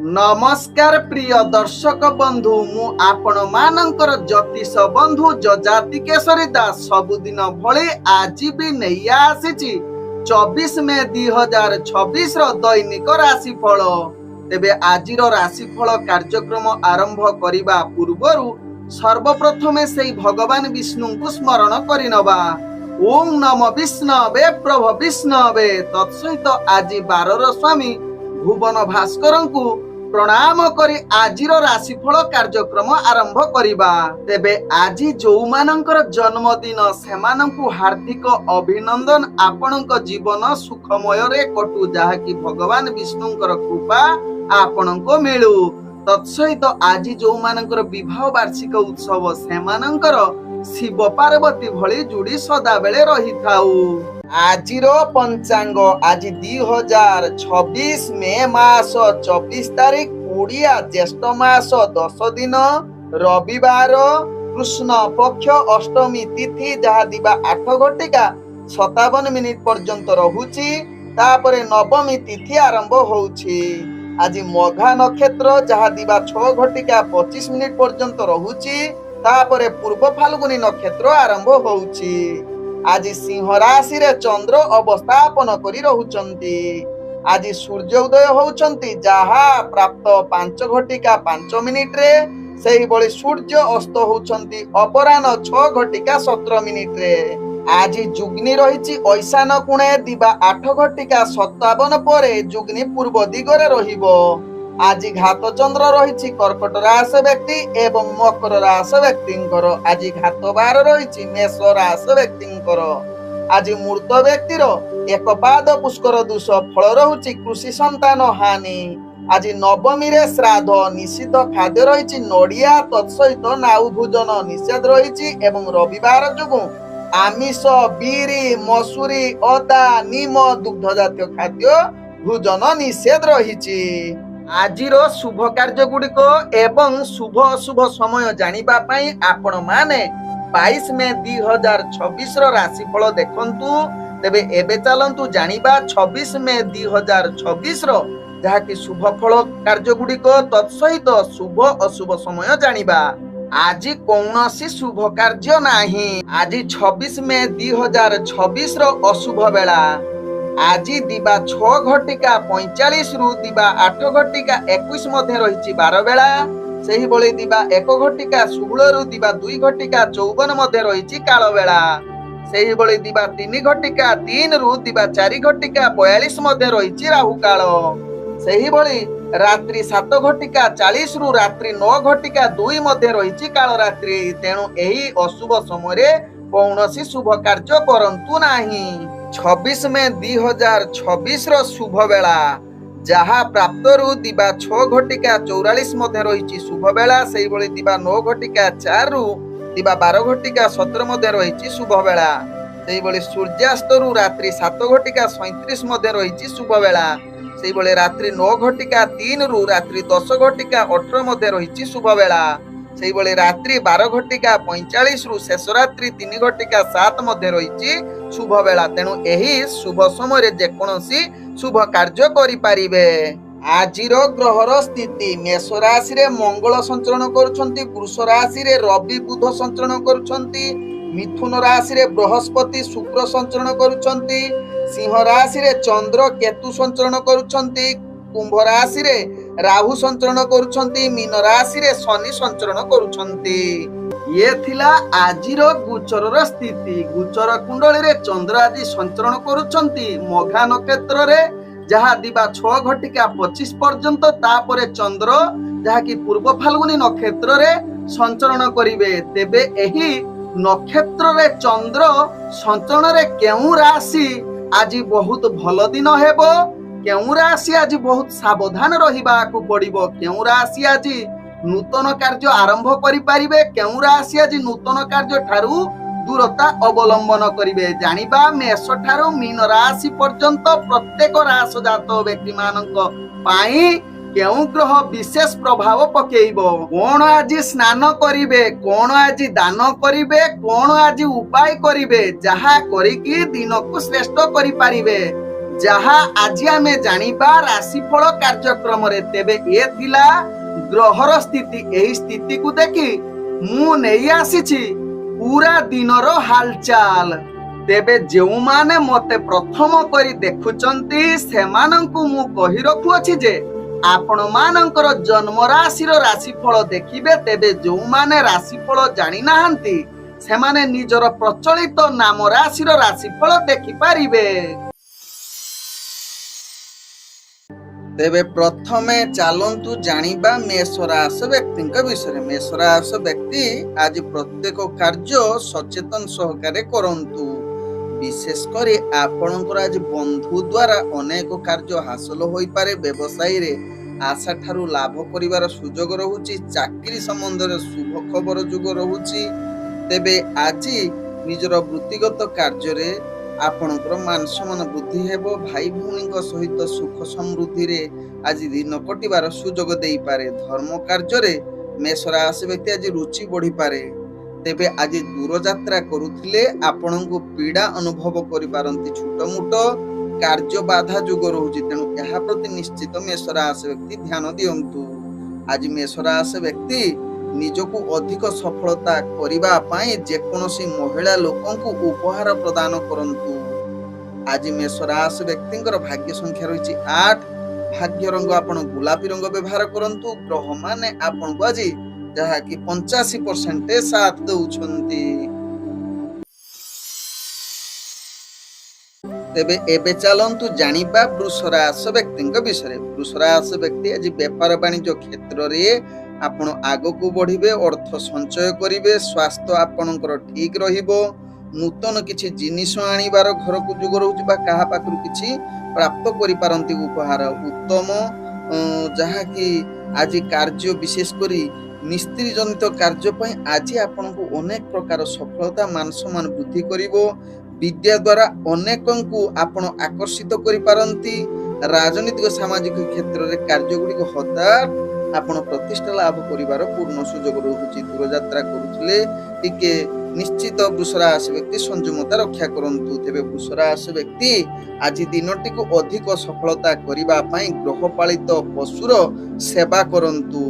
नमस्कार प्रिय दर्शक बंधु मु आपण मानकर ज्योतिष बंधु जजाति केशरी दास सबुदिन भली आज भी नहीं आसी 24 मे 2026 दैनिक राशिफल। तेबे आजिर राशिफल कार्यक्रम आरंभ करिबा पूर्वरु सर्वप्रथमे सेई भगवान विष्णु को स्मरण करिनबा। ओम नमो विष्णवे प्रभ विष्णवे। तत्सहित आज बारर स्वामी भुवन भास्कर को प्रणाम करी आजिर राशिफल कार्यक्रम आरंभ करिबा। तेबे आज जो मानकर जन्मदिन सेमानंकु हार्दिक अभिनंदन। आपणक जीवन सुखमय रे कटु जहा कि भगवान विष्णुंकर कृपा आपणको मिलु। तत्सहित आज जो मानकर विवाह वार्षिक उत्सव सेमानंकर शिव पार्वती भली जुड़ी सदा बेले रही थाउ। आजिर पंचांग आज 2026 मे मास 24 तारीख ओडिया ज्येष्ठ मास 10 दिन रविवार कृष्ण पक्ष अष्टमी तिथि जहा दिबा 8 घटिका 57 मिनिट पर्यंत रहुची। तापरे नवमी तिथि आरंभ होउची। आज मघा नक्षत्र जहा दिबा 6 घटिका 25 मिनिट पर्यंत रहुची। तापरे पूर्व फाल्गुनी नक्षत्र आरंभ होउची। आज सिंह राशि रे चंद्र अवस्थापन करी रहुचंती। आज सूर्य उदय होउचंती जहा प्राप्त 5 घटिका 5 मिनिट रे। सेही बळी सूर्य अस्त होउचंती अपराह्न 6 घटिका 17 मिनिट रे। आज जुग्नि रहिची ऐशान कोणे दिबा 8 घटिका 57 परे जुग्नि पूर्व दिगरे रहिबो। आज घात चंद्र रही कर्कट राशि व्यक्ति एवं मकर राशि व्यक्तिंकर। आज घात बार रही मेष राशि व्यक्तिंकर। आज मूर्त व्यक्तिर एक पाद पुष्कर दोष फल रहुची कृषि संतान हानि। आज नवमी रे श्राद्ध निषिद्ध खाद्य रही नड़िया तत्सहित नाउ भोजन निषेध रही एवं रविवार जोगु आमिष बीरी मसूरी अदा नीम दुग्ध जातीय खाद्य भोजन निषेध रही। आजिर शुभ कार्य गुड़िक एवं शुभ अशुभ समय जानिबा पई आपण माने 22 मे 2026 राशिफल देखंतु। तेबे एबे चलंतु जानिबा 26 मे 2026 जहा कि शुभ फल कार्य गुड़िक तत्सहित शुभ अशुभ समय जानिबा। आज कौनसी शुभ कार्य नाही। आज 26 मे 2026 अशुभ बेला आज दिबा 6 घटिका 45 रु दिबा 8 घटिका 21 मध्ये रही 12 बेला। सेही बळी दिबा 1 घटिका 16 रु दिबा 2 घटिका 54 मध्ये रही काल बेला। सेही बळी दिबा 3 घटिका 3 रु दिबा 4 घटिका 42 मध्ये रही राहु काल। सेही बळी रात्रि 7 घटिका 40 रु रात्रि 9 घटिका 2 मध्ये रही काल रात्रि। तेणु एही अशुभ समय रे कौनसी शुभ कार्य करंतु नाही। 26 मे 2026 शुभ बेला जहा प्राप्त रु दिबा 6 घटिका 44 मध्ये रही शुभ बेला। सेही बळी दिबा 9 घटिका 4 रु दिबा 12 घटिका 17 मध्ये रही शुभ बेला। सेही बळी सूर्यास्त रु रात्रि 7 घटिका 37 मध्ये रही शुभ बेला। सेही बळी रात्रि 9 घटिका 3 रु रात्रि 10 घटिका 18 मध्ये रही शुभ बेला। सेही बळी रात्रि 12 घटिका 45 रु शेष रात्रि 3 घटिका 7 मध्ये रही शुभ बेला। तेणु एही शुभ समय रे जेकोनोसी शुभ कार्य करि पारिबे। आजिर ग्रहर स्थिति मेष राशि रे मंगल संचरण करूछंती। वृष राशि रे रवि बुध संचरण करूछंती। मिथुन राशि रे बृहस्पति शुक्र संचरण करूछंती। सिंह राशि रे चंद्र केतु संचरण करूछंती। कुंभ राशि रे राहु संचरण करूछंती। मीन राशि रे शनि संचरण करूछंती। ये थिला आजिर गोचरर स्थिति। गोचर कुंडली रे चंद्र आदि संचरण करूछंती मघा नक्षत्र रे जहा दिबा 6 घटिका 25 पर्यंत। तापरे चंद्र जहा कि पूर्व फाल्गुनी नक्षत्र रे संचरण करिवे। तेबे एही नक्षत्र रे चंद्र संचरण रे केउ राशि आज बहुत भल दिन हेबो। केउ राशि आज बहुत सावधान रहिबा को पड़िबो। केउ राशि आज नूतन कार्य आरंभ करि पारिबे। केउ राशि आज नूतन कार्य ठारू दूरता अवलंबन करिवे। जानिबा मेष ठारू मीन राशि पर्यंत प्रत्येक राशि जात व्यक्ति मानक पाई केउ ग्रह विशेष प्रभाव पकेइबो। कोन आज स्नान करिवे, कोन आज दान करिवे, कोन आज उपाय करिवे, जहा करिकी दिन को श्रेष्ठ करि पारिबे। ଯାହା ଆଜି ଆମେ ଜାଣିବା ରାଶିଫଳ କାର୍ଯ୍ୟକ୍ରମରେ। ତେବେ ଏ ଥିଲା ଗ୍ରହର ସ୍ଥିତି। ଏହି ସ୍ଥିତିକୁ ଦେଖି ମୁଁ ନେଇ ଆସିଛି ପୁରା ଦିନର ହାଲଚାଲ। ତେବେ ଯେଉଁମାନେ ମତେ ପ୍ରଥମ କରି ଦେଖୁଛନ୍ତି ସେମାନଙ୍କୁ ମୁଁ କହି ରଖୁଅଛି ଯେ ଆପଣ ମାନଙ୍କର ଜନ୍ମ ରାଶିର ରାଶିଫଳ ଦେଖିବେ। ତେବେ ଯେଉଁମାନେ ରାଶିଫଳ ଜାଣିନାହାନ୍ତି ସେମାନେ ନିଜର ପ୍ରଚଳିତ ନାମ ରାଶିର ରାଶିଫଳ ଦେଖିପାରିବେ। ତେବେ ପ୍ରଥମେ ଚାଲନ୍ତୁ ଜାଣିବା ମେଷ ରାଶି ବ୍ୟକ୍ତିଙ୍କ ବିଷୟରେ। ମେଷ ରାଶି ବ୍ୟକ୍ତି ଆଜି ପ୍ରତ୍ୟେକ କାର୍ଯ୍ୟ ସଚେତନ ସହକାରେ କରନ୍ତୁ। ବିଶେଷ କରି ଆପଣଙ୍କର ଆଜି ବନ୍ଧୁ ଦ୍ୱାରା ଅନେକ କାର୍ଯ୍ୟ ହାସଲ ହୋଇପାରେ। ବ୍ୟବସାୟୀରେ ଆଶା ଠାରୁ ଲାଭ କରିବାର ସୁଯୋଗ ରହୁଛି। ଚାକିରି ସମ୍ବନ୍ଧରେ ଶୁଭ ଖବର ଯୋଗ ରହୁଛି। ତେବେ ଆଜି ନିଜର ବୃତ୍ତିଗତ କାର୍ଯ୍ୟରେ ଆପଣଙ୍କର ମାନ ସମ୍ମାନ ବୃଦ୍ଧି ହେବ। ଭାଇ ଭଉଣୀଙ୍କ ସହିତ ସୁଖ ସମୃଦ୍ଧିରେ ଆଜି ଦିନ କଟିବାର ସୁଯୋଗ ଦେଇପାରେ। ଧର୍ମ କାର୍ଯ୍ୟରେ ମେଷ ରାଶି ବ୍ୟକ୍ତି ଆଜି ରୁଚି ବଢିପାରେ। ତେବେ ଆଜି ଦୂରଯାତ୍ରା କରୁଥିଲେ ଆପଣଙ୍କୁ ପୀଡା ଅନୁଭବ କରିପାରନ୍ତି। ଛୋଟ ମୋଟ କାର୍ଯ୍ୟ ବାଧା ଯୋଗ ରହୁଛି, ତେଣୁ ଏହା ପ୍ରତି ନିଶ୍ଚିତ ମେଷ ରାଶି ବ୍ୟକ୍ତି ଧ୍ୟାନ ଦିଅନ୍ତୁ। ଆଜି ମେଷ ରାଶି ବ୍ୟକ୍ତି ନିଜକୁ ଅଧିକ ସଫଳତା କରିବା ପାଇଁ ଯେକୌଣସି ମହିଳା ଲୋକଙ୍କୁ ଉପହାର ପ୍ରଦାନ କରନ୍ତୁ। ଆଜି ମେଷ ରାଶି ବ୍ୟକ୍ତିଙ୍କର ଭାଗ୍ୟ ସଂଖ୍ୟା ରହିଛି 8। ଭାଗ୍ୟ ରଙ୍ଗ ଆପଣ ଗୋଲାପୀ ରଙ୍ଗ ବ୍ୟବହାର କରନ୍ତୁ। ଗ୍ରହମାନେ ଆପଣଙ୍କୁ ଆଜି ଯାହାକି 85% ସାଥ ଦଉଛନ୍ତି। ତେବେ ଏବେ ଚାଲନ୍ତୁ ଜାଣିବା ବୃଷ ରାଶି ବ୍ୟକ୍ତିଙ୍କ ବିଷୟରେ। ବୃଷ ରାଶି ବ୍ୟକ୍ତି ଆଜି ବେପାର ବାଣିଜ୍ୟ କ୍ଷେତ୍ରରେ ଆପଣ ଆଗକୁ ବଢିବେ, ଅର୍ଥ ସଞ୍ଚୟ କରିବେ, ସ୍ୱାସ୍ଥ୍ୟ ଆପଣଙ୍କର ଠିକ ରହିବ। ନୂତନ କିଛି ଜିନିଷ ଆଣିବାର ଘରକୁ ଯୋଗ ରହୁଛି ବା କାହା ପାଖରୁ କିଛି ପ୍ରାପ୍ତ କରିପାରନ୍ତି ଉପହାର। ଉତ୍ତମ ଯାହାକି ଆଜି କାର୍ଯ୍ୟ ବିଶେଷ କରି ମିସ୍ତ୍ରୀ ଜନିତ କାର୍ଯ୍ୟ ପାଇଁ ଆଜି ଆପଣଙ୍କୁ ଅନେକ ପ୍ରକାର ସଫଳତା ମାନ ସମ୍ମାନ ବୃଦ୍ଧି କରିବ। ବିଦ୍ୟା ଦ୍ୱାରା ଅନେକଙ୍କୁ ଆପଣ ଆକର୍ଷିତ କରିପାରନ୍ତି। ରାଜନୈତିକ ସାମାଜିକ କ୍ଷେତ୍ରରେ କାର୍ଯ୍ୟ ଗୁଡ଼ିକ ହଠାତ୍ ଆପଣ ପ୍ରତିଷ୍ଠା ଲାଭ କରିବାର ପୂର୍ଣ୍ଣ ସୁଯୋଗ ରହୁଛି। ଦୂରଯାତ୍ରା କରୁଥିଲେ ଟିକେ ନିଶ୍ଚିତ ବୃଷ ରାଶି ବ୍ୟକ୍ତି ସଂଯମତା ରକ୍ଷା କରନ୍ତୁ। ତେବେ ବୃଷ ରାଶି ବ୍ୟକ୍ତି ଆଜି ଦିନଟିକୁ ଅଧିକ ସଫଳତା କରିବା ପାଇଁ ଗୃହପାଳିତ ପଶୁର ସେବା କରନ୍ତୁ।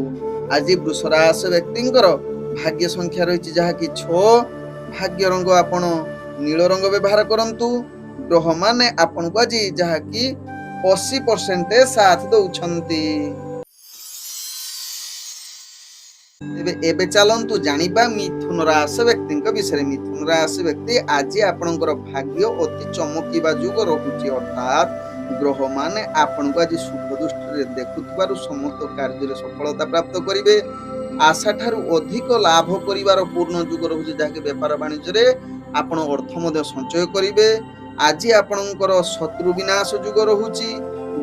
ଆଜି ବୃଷ ରାଶି ବ୍ୟକ୍ତିଙ୍କର ଭାଗ୍ୟ ସଂଖ୍ୟା ରହିଛି ଯାହାକି 6। ଭାଗ୍ୟ ରଙ୍ଗ ଆପଣ ନୀଳ ରଙ୍ଗ ବ୍ୟବହାର କରନ୍ତୁ। ଗ୍ରହମାନେ ଆପଣଙ୍କୁ ଆଜି ଯାହାକି 80% ସାଥ ଦଉଛନ୍ତି। ତେବେ ଏବେ ଚାଲନ୍ତୁ ଜାଣିବା ମିଥୁନ ରାଶି ବ୍ୟକ୍ତିଙ୍କ ବିଷୟରେ। ମିଥୁନ ରାଶି ବ୍ୟକ୍ତି ଆଜି ଆପଣଙ୍କର ଭାଗ୍ୟ ଅତି ଚମକିବା ଯୋଗ ରହୁଛି। ଅର୍ଥାତ୍ ଗ୍ରହମାନେ ଆପଣଙ୍କୁ ଆଜି ଶୁଭ ଦୃଷ୍ଟିରେ ଦେଖୁଥିବାରୁ ସମସ୍ତ କାର୍ଯ୍ୟରେ ସଫଳତା ପ୍ରାପ୍ତ କରିବେ। ଆଶା ଠାରୁ ଅଧିକ ଲାଭ କରିବାର ପୂର୍ଣ୍ଣ ଯୋଗ ରହୁଛି, ଯାହାକି ବେପାର ବାଣିଜ୍ୟରେ ଆପଣ ଅର୍ଥ ମଧ୍ୟ ସଞ୍ଚୟ କରିବେ। ଆଜି ଆପଣଙ୍କର ଶତ୍ରୁ ବିନାଶ ଯୋଗ ରହୁଛି।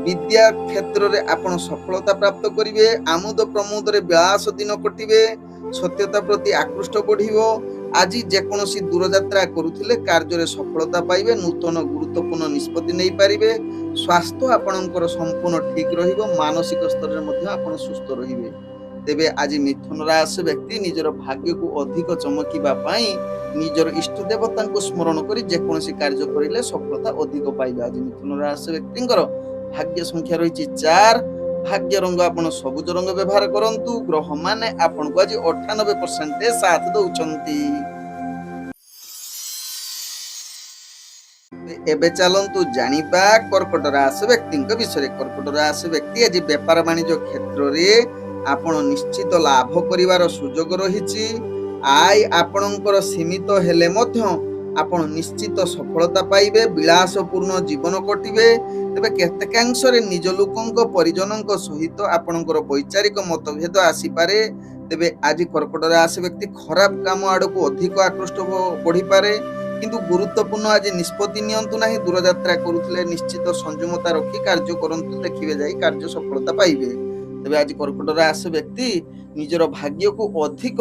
ବିଦ୍ୟା କ୍ଷେତ୍ରରେ ଆପଣ ସଫଳତା ପ୍ରାପ୍ତ କରିବେ। ଆମୋଦ ପ୍ରମୋଦରେ ବିଳାସ ଦିନ କଟିବେ। ସତ୍ୟତା ପ୍ରତି ଆକୃଷ୍ଟ ବଢିବ। ଆଜି ଯେକୌଣସି ଦୂରଯାତ୍ରା କରୁଥିଲେ କାର୍ଯ୍ୟରେ ସଫଳତା ପାଇବେ। ନୂତନ ଗୁରୁତ୍ୱପୂର୍ଣ୍ଣ ନିଷ୍ପତ୍ତି ନେଇପାରିବେ। ସ୍ୱାସ୍ଥ୍ୟ ଆପଣଙ୍କର ସମ୍ପୂର୍ଣ୍ଣ ଠିକ ରହିବ। ମାନସିକ ସ୍ତରରେ ମଧ୍ୟ ଆପଣ ସୁସ୍ଥ ରହିବେ। ତେବେ ଆଜି ମିଥୁନ ରାଶି ବ୍ୟକ୍ତି ନିଜର ଭାଗ୍ୟକୁ ଅଧିକ ଚମକିବା ପାଇଁ ନିଜର ଇଷ୍ଟ ଦେବତାଙ୍କୁ ସ୍ମରଣ କରି ଯେକୌଣସି କାର୍ଯ୍ୟ କରିଲେ ସଫଳତା ଅଧିକ ପାଇବେ। ଆଜି ମିଥୁନ ରାଶି ବ୍ୟକ୍ତିଙ୍କର ଭାଗ୍ୟ ସଂଖ୍ୟା ରହିଛି 4। ଭାଗ୍ୟ ରଙ୍ଗ ଆପଣ ସବୁଜ ରଙ୍ଗ ବ୍ୟବହାର କରନ୍ତୁ। ଗ୍ରହମାନେ ଆପଣଙ୍କୁ ଆଜି 98% ସାଥ ଦଉଛନ୍ତି। ଏବେ ଚାଲନ୍ତୁ ଜାଣିବା କର୍କଟ ରାଶି ବ୍ୟକ୍ତିଙ୍କ ବିଷୟରେ। କର୍କଟ ରାଶି ବ୍ୟକ୍ତି ଆଜି ବେପାର ବାଣିଜ୍ୟ କ୍ଷେତ୍ରରେ ଆପଣ ନିଶ୍ଚିତ ଲାଭ କରିବାର ସୁଯୋଗ ରହିଛି। ଆୟ ଆପଣଙ୍କର ସୀମିତ ହେଲେ ମଧ୍ୟ ଆପଣ ନିଶ୍ଚିତ ସଫଳତା ପାଇବେ। ବିଳାସପୂର୍ଣ୍ଣ ଜୀବନ କଟିବେ। ତେବେ କେତେକାଂଶରେ ନିଜ ଲୋକଙ୍କ ପରିଜନଙ୍କ ସହିତ ଆପଣଙ୍କର ବୈଚାରିକ ମତଭେଦ ଆସିପାରେ। ତେବେ ଆଜି କର୍କଟ ରାଶି ବ୍ୟକ୍ତି ଖରାପ କାମ ଆଡକୁ ଅଧିକ ଆକୃଷ୍ଟ ବଢିପାରେ। କିନ୍ତୁ ଗୁରୁତ୍ୱପୂର୍ଣ୍ଣ ଆଜି ନିଷ୍ପତ୍ତି ନିଅନ୍ତୁ ନାହିଁ। ଦୂରଯାତ୍ରା କରୁଥିଲେ ନିଶ୍ଚିତ ସଂଯମତା ରଖି କାର୍ଯ୍ୟ କରନ୍ତୁ, ଦେଖିବେ ଯାଇ କାର୍ଯ୍ୟ ସଫଳତା ପାଇବେ। ତେବେ ଆଜି କର୍କଟ ରାଶି ବ୍ୟକ୍ତି ନିଜର ଭାଗ୍ୟକୁ ଅଧିକ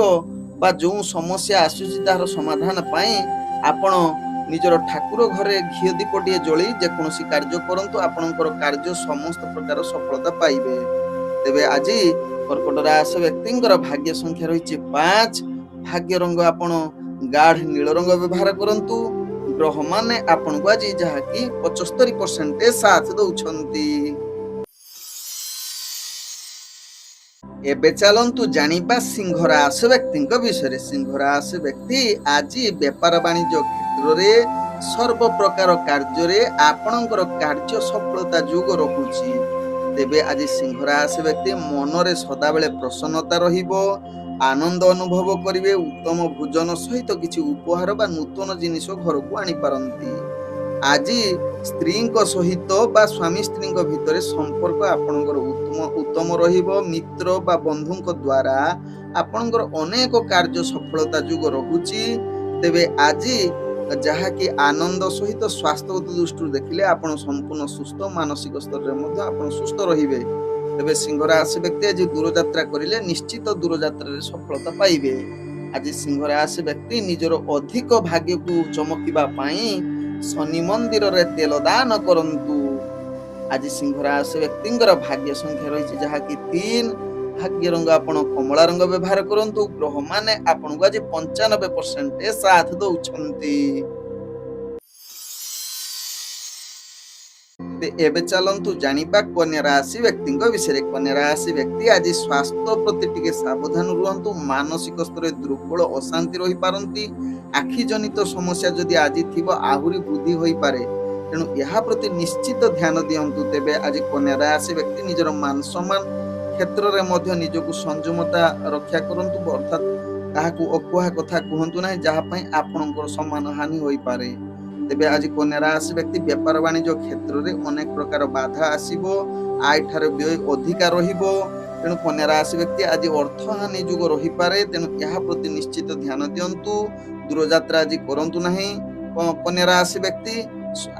ବା ଯେଉଁ ସମସ୍ୟା ଆସୁଛି ତାହାର ସମାଧାନ ପାଇଁ ଆପଣ ନିଜର ଠାକୁର ଘରେ ଘିଅ ଦୀପଟିଏ ଜଳି ଯେକୌଣସି କାର୍ଯ୍ୟ କରନ୍ତୁ, ଆପଣଙ୍କର କାର୍ଯ୍ୟ ସମସ୍ତ ପ୍ରକାର ସଫଳତା ପାଇବେ। ତେବେ ଆଜି କର୍କଟ ରାଶି ବ୍ୟକ୍ତିଙ୍କର ଭାଗ୍ୟ ସଂଖ୍ୟା ରହିଛି 5। ଭାଗ୍ୟ ରଙ୍ଗ ଆପଣ ଗାଢ ନୀଳ ରଙ୍ଗ ବ୍ୟବହାର କରନ୍ତୁ। ଗ୍ରହ ମାନେ ଆପଣଙ୍କୁ ଆଜି ଯାହାକି 75% ସାଥ ଦଉଛନ୍ତି। ଏବେ ଚାଲନ୍ତୁ ଜାଣିବା ସିଂହ ରାଶି ବ୍ୟକ୍ତିଙ୍କ ବିଷୟରେ। ସିଂହ ରାଶି ବ୍ୟକ୍ତି ଆଜି ବେପାର ବାଣିଜ୍ୟ କ୍ଷେତ୍ରରେ ସର୍ବ ପ୍ରକାର କାର୍ଯ୍ୟରେ ଆପଣଙ୍କର କାର୍ଯ୍ୟ ସଫଳତା ଯୋଗ ରହୁଛି। ତେବେ ଆଜି ସିଂହ ରାଶି ବ୍ୟକ୍ତି ମନରେ ସଦାବେଳେ ପ୍ରସନ୍ନତା ରହିବ, ଆନନ୍ଦ ଅନୁଭବ କରିବେ, ଉତ୍ତମ ଭୋଜନ ସହିତ କିଛି ଉପହାର ବା ନୂତନ ଜିନିଷ ଘରକୁ ଆଣିପାରନ୍ତି। ଆଜି ସ୍ତ୍ରୀଙ୍କ ସହିତ ବା ସ୍ୱାମୀ ସ୍ତ୍ରୀଙ୍କ ଭିତରେ ସମ୍ପର୍କ ଆପଣଙ୍କର ଉତ୍ତମ ରହିବ। ମିତ୍ର ବା ବନ୍ଧୁଙ୍କ ଦ୍ୱାରା ଆପଣଙ୍କର ଅନେକ କାର୍ଯ୍ୟ ସଫଳତା ଯୋଗ ରହୁଛି। ତେବେ ଆଜି ଯାହାକି ଆନନ୍ଦ ସହିତ ସ୍ୱାସ୍ଥ୍ୟ ଦୃଷ୍ଟିରୁ ଦେଖିଲେ ଆପଣ ସମ୍ପୂର୍ଣ୍ଣ ସୁସ୍ଥ, ମାନସିକ ସ୍ତରରେ ମଧ୍ୟ ଆପଣ ସୁସ୍ଥ ରହିବେ। ତେବେ ସିଂହ ରାଶି ବ୍ୟକ୍ତି ଆଜି ଦୂରଯାତ୍ରା କରିଲେ ନିଶ୍ଚିତ ଦୂରଯାତ୍ରାରେ ସଫଳତା ପାଇବେ। ଆଜି ସିଂହ ରାଶି ବ୍ୟକ୍ତି ନିଜର ଅଧିକ ଭାଗ୍ୟକୁ ଚମକିବା ପାଇଁ ଶନି ମନ୍ଦିରରେ ତେଲ ଦାନ କରନ୍ତୁ। ଆଜି ସିଂହ ରାଶି ବ୍ୟକ୍ତିଙ୍କର ଭାଗ୍ୟ ସଂଖ୍ୟା ରହିଛି ଯାହାକି 3। ଭାଗ୍ୟ ରଙ୍ଗ ଆପଣ କମଳା ରଙ୍ଗ ବ୍ୟବହାର କରନ୍ତୁ। ଗ୍ରହ ମାନେ ଆପଣଙ୍କୁ ଆଜି 95% ସାଥ ଦଉଛନ୍ତି। ଏବେ ଚାଲନ୍ତୁ ଜାଣିବା କନ୍ୟା ରାଶି ବ୍ୟକ୍ତିଙ୍କ ବିଷୟରେ। କନ୍ୟା ରାଶି ବ୍ୟକ୍ତି ଆଜି ସ୍ୱାସ୍ଥ୍ୟ ପ୍ରତି ଟିକେ ସାବଧାନ ରୁହନ୍ତୁ। ମାନସିକ ସ୍ତରରେ ଦୁର୍ବଳ, ଅଶାନ୍ତି ରହିପାରନ୍ତି। ଆଖି ଜନିତ ସମସ୍ୟା ଯଦି ଆଜି ଥିବ ଆହୁରି ବୃଦ୍ଧି ହୋଇପାରେ, ତେଣୁ ଏହା ପ୍ରତି ନିଶ୍ଚିତ ଧ୍ୟାନ ଦିଅନ୍ତୁ। ତେବେ ଆଜି କନ୍ୟା ରାଶି ବ୍ୟକ୍ତି ନିଜର ମାନ ସମ୍ମାନ କ୍ଷେତ୍ରରେ ମଧ୍ୟ ନିଜକୁ ସଂଯମତା ରକ୍ଷା କରନ୍ତୁ, ଅର୍ଥାତ୍ କାହାକୁ ଅକୁହା କଥା କୁହନ୍ତୁ ନାହିଁ, ଯାହା ପାଇଁ ଆପଣଙ୍କର ସମ୍ମାନ ହାନି ହୋଇପାରେ। ତେବେ ଆଜି କନ୍ୟା ରାଶି ବ୍ୟକ୍ତି ବେପାର ବାଣିଜ୍ୟ କ୍ଷେତ୍ରରେ ଅନେକ ପ୍ରକାର ବାଧା ଆସିବ, ଆୟ ଠାରୁ ବ୍ୟୟ ଅଧିକା ରହିବ। ତେଣୁ କନ୍ୟା ରାଶି ବ୍ୟକ୍ତି ଆଜି ଅର୍ଥ ହାନି ଯୋଗ ରହିପାରେ, ତେଣୁ ଏହା ପ୍ରତି ନିଶ୍ଚିତ ଧ୍ୟାନ ଦିଅନ୍ତୁ। ଦୂରଯାତ୍ରା ଆଜି କରନ୍ତୁ ନାହିଁ। କନ୍ୟା ରାଶି ବ୍ୟକ୍ତି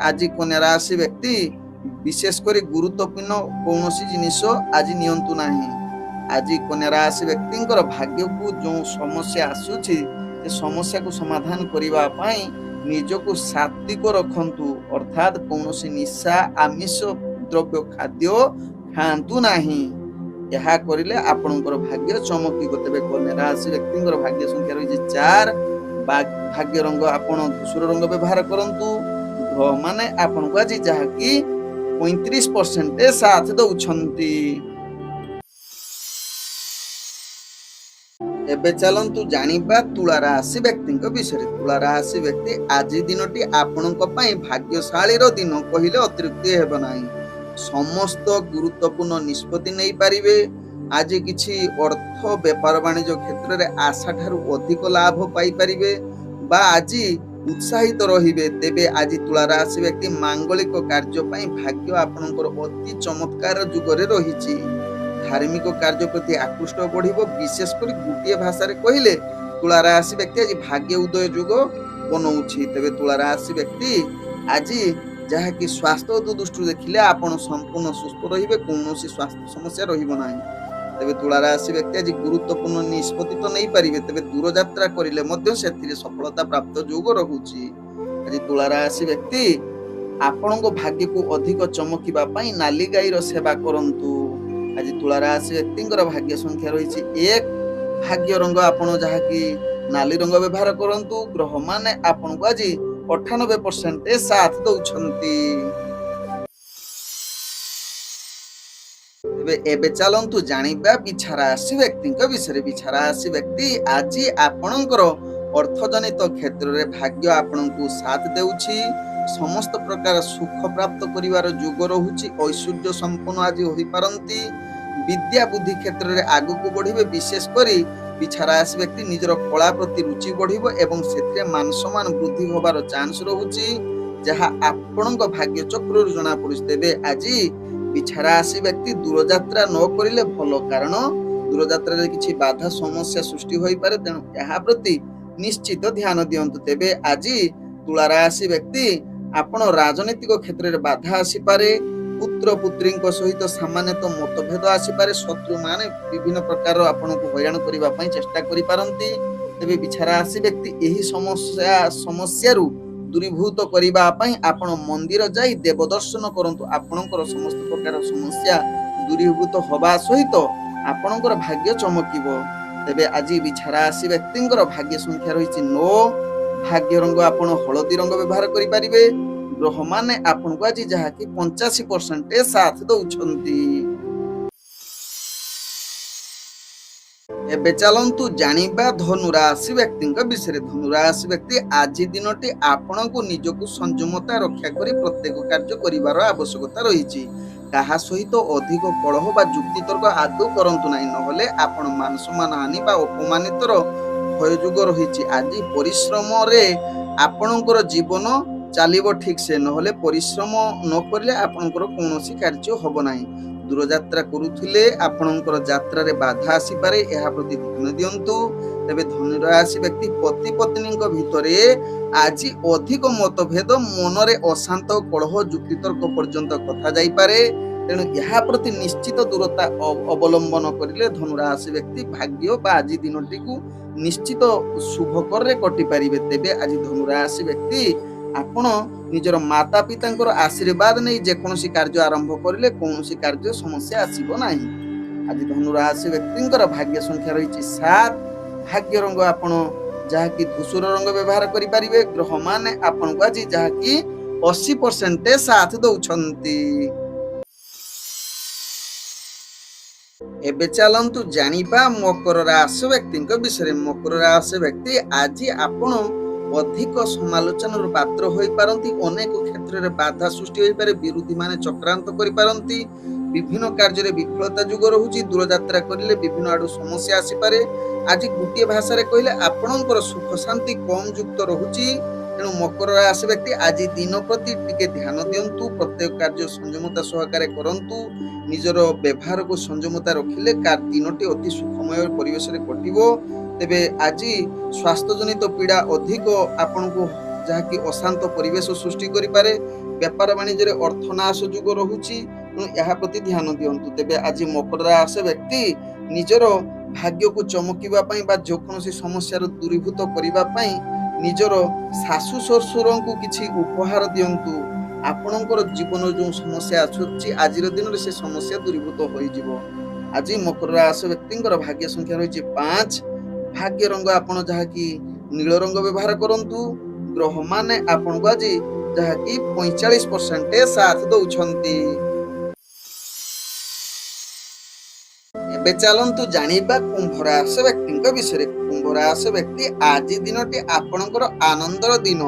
ଆଜି କନ୍ୟା ରାଶି ବ୍ୟକ୍ତି ବିଶେଷ କରି ଗୁରୁତ୍ୱପୂର୍ଣ୍ଣ କୌଣସି ଜିନିଷ ଆଜି ନିଅନ୍ତୁ ନାହିଁ। ଆଜି କନ୍ୟା ରାଶି ବ୍ୟକ୍ତିଙ୍କର ଭାଗ୍ୟକୁ ଯେଉଁ ସମସ୍ୟା ଆସୁଛି ସେ ସମସ୍ୟାକୁ ସମାଧାନ କରିବା ପାଇଁ ନିଜକୁ ସାତ୍ବିକ ରଖନ୍ତୁ, ଅର୍ଥାତ୍ କୌଣସି ନିଶା ଆମିଷ ଦ୍ରବ୍ୟ ଖାଦ୍ୟ ଖାଆନ୍ତୁ ନାହିଁ। ଏହା କରିଲେ ଆପଣଙ୍କର ଭାଗ୍ୟ ଚମକିବ। ତେବେ କନ୍ୟା ରାଶି ବ୍ୟକ୍ତିଙ୍କର ଭାଗ୍ୟ ସଂଖ୍ୟା ରହିଛି 4। ଭାଗ୍ୟ ରଙ୍ଗ ଆପଣ ଧୂସର ରଙ୍ଗ ବ୍ୟବହାର କରନ୍ତୁ। ଗ୍ରହ ମାନେ ଆପଣଙ୍କୁ ଆଜି ଯାହାକି 35% ସାଥ ଦଉଛନ୍ତି। ଏବେ ଚାଲନ୍ତୁ ଜାଣିବା ତୁଳା ରାଶି ବ୍ୟକ୍ତିଙ୍କ ବିଷୟରେ। ତୁଳା ରାଶି ବ୍ୟକ୍ତି ଆଜି ଦିନଟି ଆପଣଙ୍କ ପାଇଁ ଭାଗ୍ୟଶାଳୀର ଦିନ କହିଲେ ଅତ୍ୟୁକ୍ତି ହେବ ନାହିଁ। ସମସ୍ତ ଗୁରୁତ୍ୱପୂର୍ଣ୍ଣ ନିଷ୍ପତ୍ତି ନେଇପାରିବେ। ଆଜି କିଛି ଅର୍ଥ ବେପାର ବାଣିଜ୍ୟ କ୍ଷେତ୍ରରେ ଆଶା ଠାରୁ ଅଧିକ ଲାଭ ପାଇପାରିବେ ବା ଆଜି ଉତ୍ସାହିତ ରହିବେ। ତେବେ ଆଜି ତୁଳା ରାଶି ବ୍ୟକ୍ତି ମାଙ୍ଗଳିକ କାର୍ଯ୍ୟ ପାଇଁ ଭାଗ୍ୟ ଆପଣଙ୍କର ଅତି ଚମତ୍କାର ଯୁଗରେ ରହିଛି। ଧାର୍ମିକ କାର୍ଯ୍ୟ ପ୍ରତି ଆକୃଷ୍ଟ ବଢିବ। ବିଶେଷ କରି ଗୋଟିଏ ଭାଷାରେ କହିଲେ ତୁଳା ରାଶି ବ୍ୟକ୍ତି ଆଜି ଭାଗ୍ୟ ଉଦୟ ଯୁଗ ବନଉଛି। ତେବେ ତୁଳା ରାଶି ବ୍ୟକ୍ତି ଆଜି ଯାହାକି ସ୍ୱାସ୍ଥ୍ୟ ଦୃଷ୍ଟିରୁ ଦେଖିଲେ ଆପଣ ସମ୍ପୂର୍ଣ୍ଣ ସୁସ୍ଥ ରହିବେ, କୌଣସି ସ୍ୱାସ୍ଥ୍ୟ ସମସ୍ୟା ରହିବ ନାହିଁ। ତେବେ ତୁଳା ରାଶି ବ୍ୟକ୍ତି ଆଜି ଗୁରୁତ୍ୱପୂର୍ଣ୍ଣ ନିଷ୍ପତ୍ତି ତ ନେଇପାରିବେ, ତେବେ ଦୂରଯାତ୍ରା କରିଲେ ମଧ୍ୟ ସେଥିରେ ସଫଳତା ପ୍ରାପ୍ତ ଯୋଗ ରହୁଛି। ଆଜି ତୁଳା ରାଶି ବ୍ୟକ୍ତି ଆପଣଙ୍କ ଭାଗ୍ୟକୁ ଅଧିକ ଚମକିବା ପାଇଁ ନାଲି ଗାଈର ସେବା କରନ୍ତୁ। ଆଜି ତୁଳା ରାଶି ବ୍ୟକ୍ତିଙ୍କର ଭାଗ୍ୟ ସଂଖ୍ୟା ରହିଛି 1। ଭାଗ୍ୟ ରଙ୍ଗ ଆପଣ ଯାହାକି ନାଲି ରଙ୍ଗ ବ୍ୟବହାର କରନ୍ତୁ। ଗ୍ରହ ମାନେ ଆପଣଙ୍କୁ ଆଜି 98% ସାଥ ଦଉଛନ୍ତି। ଏବେ ଚାଲନ୍ତୁ ଜାଣିବା ବିଛା ରାଶି ବ୍ୟକ୍ତିଙ୍କ ବିଷୟରେ। ବିଛା ରାଶି ବ୍ୟକ୍ତି ଆଜି ଆପଣଙ୍କର ଅର୍ଥଜନିତ କ୍ଷେତ୍ରରେ ଭାଗ୍ୟ ଆପଣଙ୍କୁ ସାଥ ଦେଉଛି। ସମସ୍ତ ପ୍ରକାର ସୁଖ ପ୍ରାପ୍ତ କରିବାର ଯୋଗ ରହୁଛି। ଐଶ୍ୱର୍ଯ୍ୟ ସମ୍ପନ୍ନ ଆଜି ହୋଇପାରନ୍ତି। ବିଦ୍ୟା ବୁଦ୍ଧି କ୍ଷେତ୍ରରେ ଆଗକୁ ବଢିବେ। ବିଶେଷ କରି ବିଛା ରାଶି ବ୍ୟକ୍ତି ନିଜର କଳା ପ୍ରତି ରୁଚି ବଢିବ ଏବଂ ସେଥିରେ ମାନ ସମ୍ମାନ ବୃଦ୍ଧି ହେବାର ଚାନ୍ସ ରହୁଛି, ଯାହା ଆପଣଙ୍କ ଭାଗ୍ୟ ଚକ୍ରରୁ ଜଣା ପଡୁଛି। ତେବେ ଆଜି ବିଛା ରାଶି ବ୍ୟକ୍ତି ଦୂରଯାତ୍ରା ନ କରିଲେ ଭଲ, କାରଣ ଦୂରଯାତ୍ରାରେ କିଛି ବାଧା ସମସ୍ୟା ସୃଷ୍ଟି ହୋଇପାରେ, ତେଣୁ ଏହା ପ୍ରତି ନିଶ୍ଚିତ ଧ୍ୟାନ ଦିଅନ୍ତୁ। ତେବେ ଆଜି ତୁଳା ରାଶି ବ୍ୟକ୍ତି ଆପଣ ରାଜନୈତିକ କ୍ଷେତ୍ରରେ ବାଧା ଆସିପାରେ। ପୁତ୍ର ପୁତ୍ରୀଙ୍କ ସହିତ ସାମାନ୍ୟତଃ ମତଭେଦ ଆସିପାରେ। ଶତ୍ରୁମାନେ ବିଭିନ୍ନ ପ୍ରକାର ଆପଣଙ୍କୁ ହଇରାଣ କରିବା ପାଇଁ ଚେଷ୍ଟା କରିପାରନ୍ତି। ତେବେ ବିଛା ରାଶି ବ୍ୟକ୍ତି ଏହି ସମସ୍ୟାରୁ ଦୂରୀଭୂତ କରିବା ପାଇଁ ଆପଣ ମନ୍ଦିର ଯାଇ ଦେବ ଦର୍ଶନ କରନ୍ତୁ। ଆପଣଙ୍କର ସମସ୍ତ ପ୍ରକାର ସମସ୍ୟା ଦୂରୀଭୂତ ହେବା ସହିତ ଆପଣଙ୍କର ଭାଗ୍ୟ ଚମକିବ। ତେବେ ଆଜି ବିଛା ରାଶି ବ୍ୟକ୍ତିଙ୍କର ଭାଗ୍ୟ ସଂଖ୍ୟା ରହିଛି 9। भाग्य रंग आपण हलदी रंग व्यवहार करि परिबे। ग्रह माने आपनको आज जहाँकि 85% साथ दउछंती। एबे चलंतु जानिबा धनुराशि व्यक्ति विषय। धनुराशि व्यक्ति आज दिनटी आपणको निजको संयमता रक्षा करी प्रत्येक कार्य करिवार आवश्यकता रहिछि। काहा सहित अधिक कलह बा जुक्ति तर्क आदौ करंतु नाही, नहले आपण मान सम्मान हानि बा अपमानितर भय जुग रहिछि। आज परिश्रम रे आपणकर जीवन चलिबो ठीक से, नहले परिश्रम न करले आपणकर कोनोसी कार्य हबो नाही। दूर यात्रा करुथिले आपणकर यात्रा रे बाधा आसी पारे, एहा प्रति ध्यान दियंतु। तबे धनुराशि व्यक्ति पति पत्नीक भितरे आज अधिक मतभेद, मनरे अशांत कलह जुक्ति तर्क पर्यंत कथा जाई पारे। तेणु यहा प्रति निश्चित दूरता अवलंबन करिले धनुराशि व्यक्ति भाग्य बा आज दिनटी को निश्चित शुभकर रे कटि पारिबे। तेबे आज धनुराशि व्यक्ति आपण निजर माता पिता आशीर्वाद नहीं जेकोसी कार्य आरंभ करिले कोनोसी कार्य समस्या आसीबो नाही। आज धनुराशि व्यक्ति भाग्य संख्या रही 7। भाग्य रंग आपण जहाँकि धूसर रंग व्यवहार करि परिबे। ग्रह माने आपण आज जहाँकि 80% साथ दउछंती। एबे चलंतु जानिबा मकर राशि व्यक्ति विषय। मकर राशि व्यक्ति आज आपण अधिक समालोचनार पात्र होई पारंती। अनेक क्षेत्र रे बाधा सृष्टि होई पारे, विरोधी माने चक्रांत करि पारंती। विभिन्न कार्य रे विफलता जुग रहुची। दूर यात्रा करिले विभिन्न आडु समस्या आसी पारे। आज गोटे भाषा रे कहिले आपणकर सुख शांति कम युक्त रहुची। तेणु मकर राशि व्यक्ति आज दिन प्रति टिके ध्यान दियंतु। प्रत्येक कार्य संयमता सहकारे करंतु। निजर व्यवहार को संयमता रखिले दिनटी अति सुखमय परिवेश रे कटिबो। तेबे आज स्वास्थ्य जनित पीड़ा अधिक आपनको जहाँकि अशांत परिवेश सृष्टि करि पारे। व्यापार वाणिज्य रे अर्थनाश जुग रहुची, यहा प्रति ध्यान दियंतु। तेबे आज मकर राशि व्यक्ति निजर भाग्य को चमकिबा पई बा जेकोसी समस्या रो दूरीभूत करिबा पई निजर सासु ससुर को किछि उपहार दियंतु। आपणकर जीवन जो समस्या आछुची आज दिन रे से समस्या दूरीभूत होई जिवो। आज मकर राशि व्यक्ति भाग्य संख्या रही 5। भाग्य रंग आपण जहाँकि नील रंग व्यवहार करंतु। ग्रह माने आपण को आज जहाँकि 45% साथ दउछंती। एबे चलंतु जानिबा कुंभ राशि व्यक्ति विषय। कुंभ राशि व्यक्ति आज दिनटी आपणकर आनंदर दिन।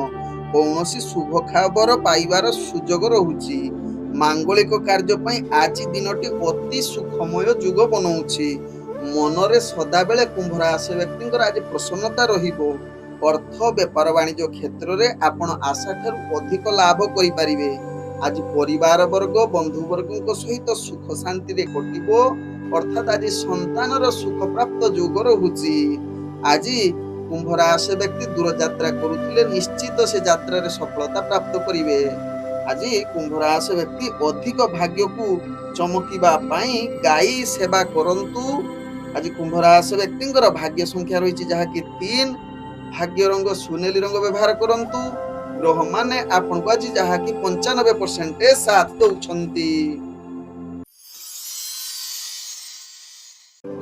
कौनसी शुभ खबर पाइबार सुजोग रहुची। मांगलिक कार्य पई आज दिनटी अति सुखमय जुग बनौछि। मनरे सदा बेले कुंभ राशि व्यक्ति आज प्रसन्नता रहिबो। अर्थ व्यापार वाणिज्य क्षेत्र रे आपण आशा ठारू अधिक लाभ करि परिबे। आज परिवार वर्ग बंधु वर्ग सहित सुख शांति रे कटिबो। अर्थात आज संतानर सुख प्राप्त जुग रहुची। आज कुंभ राशि व्यक्ति दूर यात्रा करुथिले निश्चित से यात्रा रे सफलता प्राप्त करिवे। आज कुंभ राशि व्यक्ति अधिक भाग्य को चमकिबा पई गाई सेवा करंतु। आज कुंभ राशि व्यक्ति भाग्य संख्या रही जहाँकि 3। भाग्य रंग सुनेली रंग व्यवहार करंतु। ग्रह माने आपण को आज जहाँकि 95% साथ दउछंती।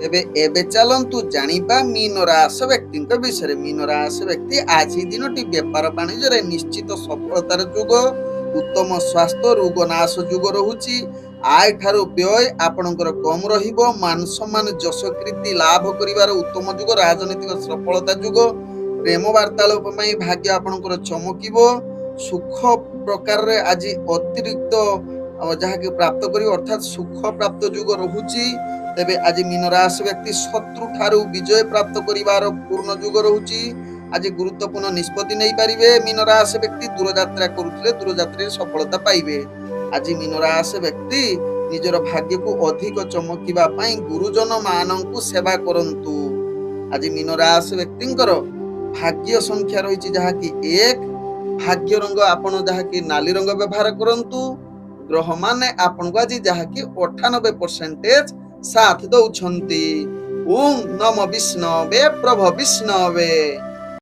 एबे चलंतु जानिबा मीन राशि व्यक्ति विषय। मीन राशि व्यक्ति आज दिनटी व्यापार वाणिज्य रे निश्चित सफलतार जुग। उत्तम स्वास्थ्य रोग नाश जुग रहुची। आय ठारू व्यय आपणकर कम रहिबो। मान सम्मान जश कीर्ति लाभ करिवार उत्तम जुग। राजनीतिक सफलता जुग। प्रेम वार्तालाप पई भाग्य आपणकर चमकिबो। सुख प्रकार रे आज अतिरिक्त जहाँकि प्राप्त करियो, अर्थात सुख प्राप्त जुग रहुची। तेबे आज मीन राशि व्यक्ति शत्रु ठारू विजय प्राप्त करिवार पूर्ण जुग रहुची। आज गुरुत्वपूर्ण निष्पत्ति नहीं पारिबे। मीन राशि व्यक्ति दूर यात्रा करुथिले दूर यात्रा सफलता पाइबे। आज मीन राशि व्यक्ति निजर भाग्य को अधिक चमकिबा पई गुरुजन माननकु सेवा करंतु। आज मीन राशि व्यक्ति भाग्य संख्या रही जहाँकि 1। भाग्य रंग आपण जहाँकि नाली रंग व्यवहार करंतु। ग्रह माने आपण को आज जहाँकि 98% साथ दउछंती। ओम नमो विष्णवे प्रभ विष्णवे।